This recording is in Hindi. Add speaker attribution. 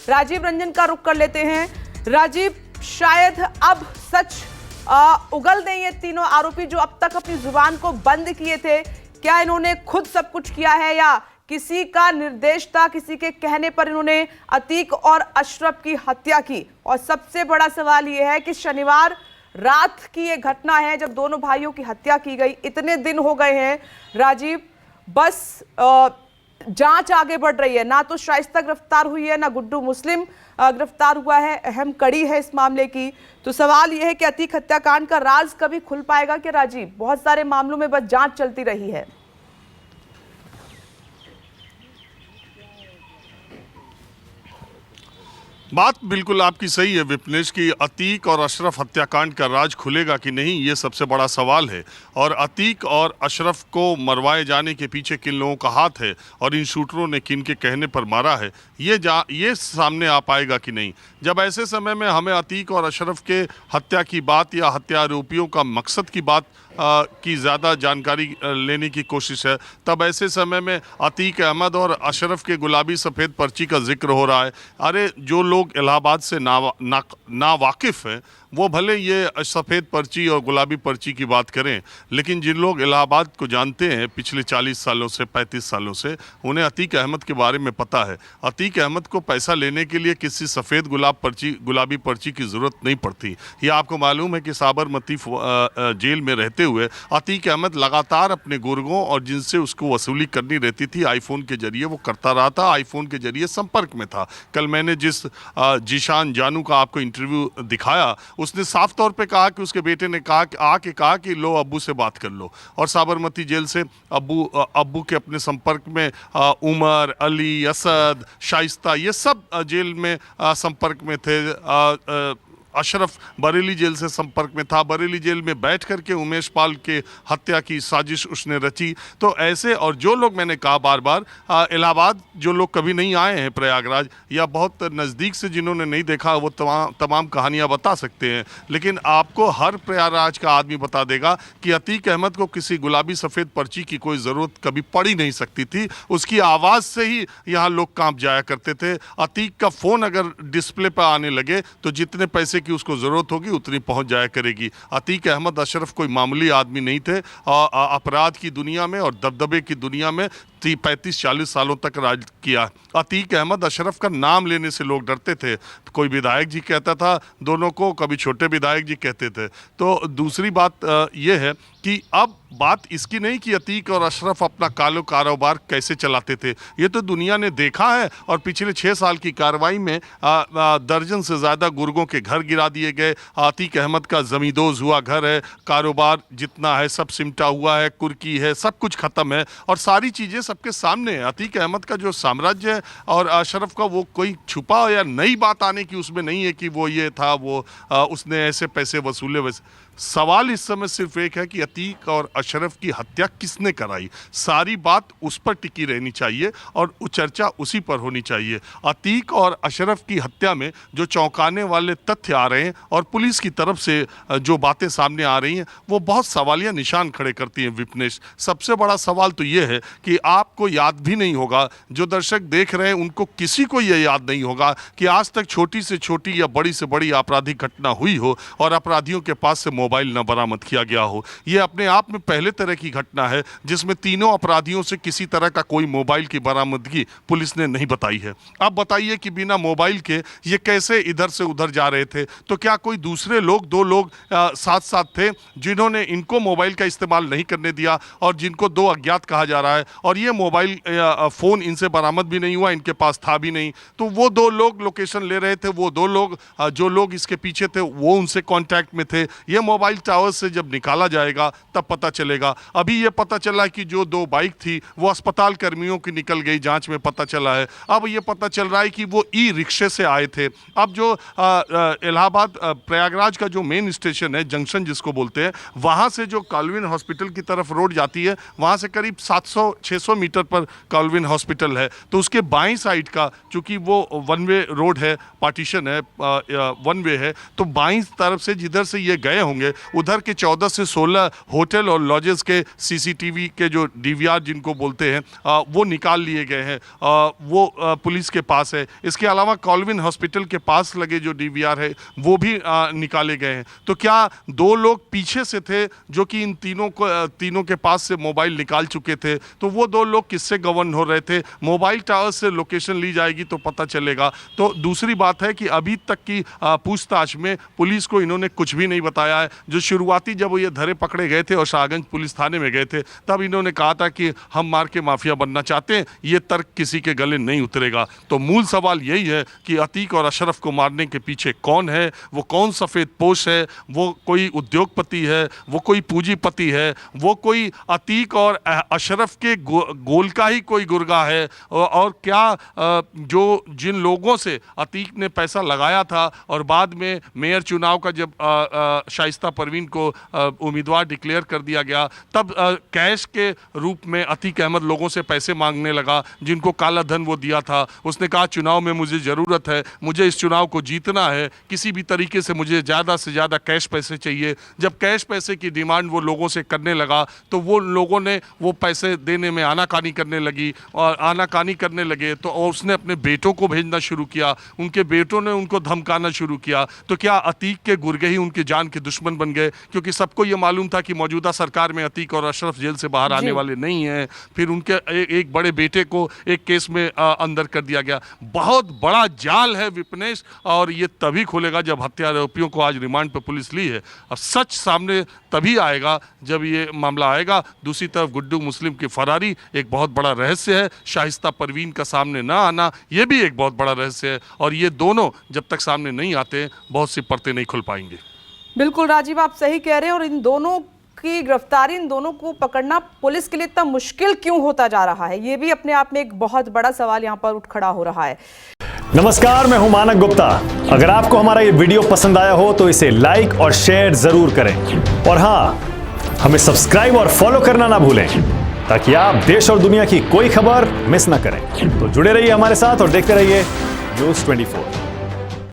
Speaker 1: राजीव रंजन का रुख कर लेते हैं। राजीव, शायद अब सच उगल दें ये तीनों आरोपी जो अब तक अपनी जुबान को बंद किए थे। क्या इन्होंने खुद सब कुछ किया है या किसी का निर्देश था, किसी के कहने पर इन्होंने अतीक और अशरफ की हत्या की? और सबसे बड़ा सवाल यह है कि शनिवार रात की ये घटना है जब दोनों भाइयों की हत्या की गई। इतने दिन हो गए हैं राजीव, बस जांच आगे बढ़ रही है। ना तो शाइस्ता गिरफ्तार हुई है, ना गुड्डू मुस्लिम गिरफ्तार हुआ है, अहम कड़ी है इस मामले की। तो सवाल यह है कि अतीक हत्याकांड का राज कभी खुल पाएगा कि राजीव? बहुत सारे मामलों में बस जांच चलती रही है।
Speaker 2: बात बिल्कुल आपकी सही है विपनेश की अतीक और अशरफ हत्याकांड का राज खुलेगा कि नहीं, ये सबसे बड़ा सवाल है। और अतीक और अशरफ को मरवाए जाने के पीछे किन लोगों का हाथ है और इन शूटरों ने किन के कहने पर मारा है, ये सामने आ पाएगा कि नहीं। जब ऐसे समय में हमें अतीक और अशरफ के हत्या की बात या हत्या आरोपियों का मकसद की बात की ज़्यादा जानकारी लेने की कोशिश है, तब ऐसे समय में अतीक अहमद और अशरफ के गुलाबी सफ़ेद पर्ची का जिक्र हो रहा है। अरे जो लोग इलाहाबाद से ना वाकिफ़ हैं वो भले ये सफ़ेद पर्ची और गुलाबी पर्ची की बात करें, लेकिन जिन लोग इलाहाबाद को जानते हैं पिछले 40 सालों से 35 सालों से, उन्हें अतीक अहमद के बारे में पता है। अतीक अहमद को पैसा लेने के लिए किसी सफ़ेद गुलाबी पर्ची की ज़रूरत नहीं पड़ती। ये आपको मालूम है कि साबरमती जेल में रहते हुए अतीक अहमद लगातार अपने गुर्गों और जिनसे उसको वसूली करनी रहती थी आईफोन के जरिए वो करता रहा था, आईफोन के जरिए संपर्क में था। कल मैंने जिस जीशान जानू का आपको इंटरव्यू दिखाया, उसने साफ तौर पे कहा कि उसके बेटे ने कहा कि लो अब्बू से बात कर लो। और साबरमती जेल से अब्बू के अपने संपर्क में उमर, अली, असद, शाइस्ता, ये सब जेल में संपर्क में थे। अशरफ बरेली जेल से संपर्क में था, बरेली जेल में बैठ करके उमेश पाल के हत्या की साजिश उसने रची। तो ऐसे और जो लोग, मैंने कहा बार बार, इलाहाबाद जो लोग कभी नहीं आए हैं प्रयागराज या बहुत नज़दीक से जिन्होंने नहीं देखा, वो तमाम कहानियां बता सकते हैं। लेकिन आपको हर प्रयागराज का आदमी बता देगा कि अतीक अहमद को किसी गुलाबी सफ़ेद पर्ची की कोई ज़रूरत कभी पड़ी नहीं सकती थी। उसकी आवाज़ से ही यहाँ लोग कांप जाया करते थे। अतीक का फ़ोन अगर डिस्प्ले पर आने लगे तो जितने पैसे की उसको ज़रूरत होगी उतनी पहुंच जाया करेगी। अतीक अहमद अशरफ कोई मामूली आदमी नहीं थे। अपराध की दुनिया में और दबदबे की दुनिया में 35-40 सालों तक राज किया। अतीक अहमद अशरफ का नाम लेने से लोग डरते थे। कोई विधायक जी कहता था दोनों को, कभी छोटे विधायक जी कहते थे। तो दूसरी बात यह है कि अब बात इसकी नहीं कि अतीक और अशरफ अपना कारोबार कैसे चलाते थे, ये तो दुनिया ने देखा है। और पिछले 6 साल की कार्रवाई में दर्जन से ज़्यादा गुर्गों के घर गिरा दिए गए। अतीक अहमद का ज़मींदोज़ हुआ घर है, कारोबार जितना है सब सिमटा हुआ है, कुर्की है, सब कुछ ख़त्म है और सारी चीज़ें सबके सामने है। अतीक अहमद का जो साम्राज्य है और अशरफ का, वो कोई छुपा या नई बात आने की उसमें नहीं है कि वो ये था, वो उसने ऐसे पैसे वसूले। वैसे सवाल इस समय सिर्फ एक है कि अतीक और अशरफ की हत्या किसने कराई। सारी बात उस पर टिकी रहनी चाहिए और चर्चा उसी पर होनी चाहिए। अतीक और अशरफ की हत्या में जो चौंकाने वाले तथ्य आ रहे हैं और पुलिस की तरफ से जो बातें सामने आ रही हैं, वो बहुत सवालिया निशान खड़े करती हैं विपनेश। सबसे बड़ा सवाल तो ये है कि आपको याद भी नहीं होगा, जो दर्शक देख रहे हैं उनको किसी को ये याद नहीं होगा कि आज तक छोटी से छोटी या बड़ी से बड़ी आपराधिक घटना हुई हो और अपराधियों के पास से मोबाइल न बरामद किया गया हो। यह अपने आप में पहले तरह की घटना है जिसमें तीनों अपराधियों से किसी तरह का कोई मोबाइल की बरामदगी पुलिस ने नहीं बताई है। अब बताइए कि बिना मोबाइल के ये कैसे इधर से उधर जा रहे थे? तो क्या कोई दूसरे लोग, 2 लोग साथ साथ थे जिन्होंने इनको मोबाइल का इस्तेमाल नहीं करने दिया और जिनको 2 अज्ञात कहा जा रहा है और ये मोबाइल फ़ोन इनसे बरामद भी नहीं हुआ, इनके पास था भी नहीं। तो वो 2 लोग लोकेशन ले रहे थे, वो 2 लोग जो लोग इसके पीछे थे वो उनसे कॉन्टैक्ट में थे। ये मोबाइल टावर से जब निकाला जाएगा तब पता चलेगा। अभी ये पता चला कि जो 2 बाइक थी वो अस्पताल कर्मियों की निकल गई, जांच में पता चला है। अब ये पता चल रहा है कि वो ई रिक्शे से आए थे। अब जो इलाहाबाद प्रयागराज का जो मेन स्टेशन है, जंक्शन जिसको बोलते हैं, वहाँ से जो काल्विन हॉस्पिटल की तरफ रोड जाती है, वहाँ से करीब 700-600 200 मीटर पर कॉल्विन हॉस्पिटल है, तो उसके बाईं साइड का, चूंकि वो वन वे रोड है, पार्टीशन है, वन वे है, तो बाईं तरफ से जिधर से ये गए होंगे उधर के 14 से 16 होटल और लॉजेस के सीसीटीवी के जो डीवीआर जिनको बोलते हैं वो निकाल लिए गए हैं, वो पुलिस के पास है। इसके अलावा कॉल्विन हॉस्पिटल के पास लगे जो डीवीआर है वो भी निकाले गए हैं। तो क्या 2 लोग पीछे से थे जो कि इन तीनों के पास से मोबाइल निकाल चुके थे, तो वो 2 लोग किससे गवर्न हो रहे थे? मोबाइल टावर से लोकेशन ली जाएगी तो पता चलेगा। तो दूसरी बात है कि अभी तक की पूछताछ में पुलिस को इन्होंने कुछ भी नहीं बताया है। जो शुरुआती जब ये धरे पकड़े गए थे और शाहगंज पुलिस थाने में गए थे, तब इन्होंने कहा था कि हम मार के माफिया बनना चाहते हैं, ये तर्क किसी के गले नहीं उतरेगा। तो मूल सवाल यही है कि अतीक और अशरफ को मारने के पीछे कौन है? वो कौन सफेद पोश है? वो कोई उद्योगपति है? वो कोई पूंजीपति है? वो कोई अतीक और अशरफ के गोल का ही कोई गुर्गा है? और क्या जो जिन लोगों से अतीक ने पैसा लगाया था और बाद में मेयर चुनाव का जब शाइस्ता परवीन को उम्मीदवार डिक्लेयर कर दिया गया, तब कैश के रूप में अतीक अहमद लोगों से पैसे मांगने लगा, जिनको काला धन वो दिया था। उसने कहा चुनाव में मुझे ज़रूरत है, मुझे इस चुनाव को जीतना है, किसी भी तरीके से मुझे ज़्यादा से ज़्यादा कैश पैसे चाहिए। जब कैश पैसे की डिमांड वो लोगों से करने लगा तो वो लोगों ने वो पैसे देने में आनाकानी करने लगे तो उसने अपने बेटों को भेजना शुरू किया, उनके बेटों ने उनको धमकाना शुरू किया। तो क्या अतीक के गुर्गे ही उनके जान के दुश्मन बन गए? क्योंकि सबको ये मालूम था कि मौजूदा सरकार में अतीक और अशरफ जेल से बाहर आने वाले नहीं हैं। फिर उनके एक बड़े बेटे को एक केस में अंदर कर दिया गया। बहुत बड़ा जाल है विपनेश, और ये तभी खुलेगा जब हत्या आरोपियों को आज रिमांड पर पुलिस ली है। अब सच सामने तभी आएगा जब ये मामला आएगा। दूसरी तरफ गुड्डू मुस्लिम की फरारी एक बहुत बड़ा रहस्य है, शाइस्ता परवीन का सामने ना आना ये भी एक बहुत बड़ा रहस्य है, और ये दोनों जब तक सामने नहीं आते बहुत सी परतें नहीं खुल पाएंगे।
Speaker 1: बिल्कुल राजीव, आप सही कह रहे हैं। और इन दोनों की गिरफ्तारी, इन दोनों को पकड़ना पुलिस के लिए इतना मुश्किल क्यों होता जा रहा है, ये भी अपने आप में एक बहुत बड़ा सवाल यहाँ पर उठ खड़ा हो रहा है।
Speaker 3: नमस्कार, मैं हूं मानक गुप्ता। अगर आपको हमारा ये वीडियो पसंद आया हो तो इसे लाइक और शेयर जरूर करें, और हाँ, हमें सब्सक्राइब और फॉलो करना ना भूलें ताकि आप देश और दुनिया की कोई खबर मिस ना करें। तो जुड़े रहिए हमारे साथ और देखते रहिए न्यूज़ 24।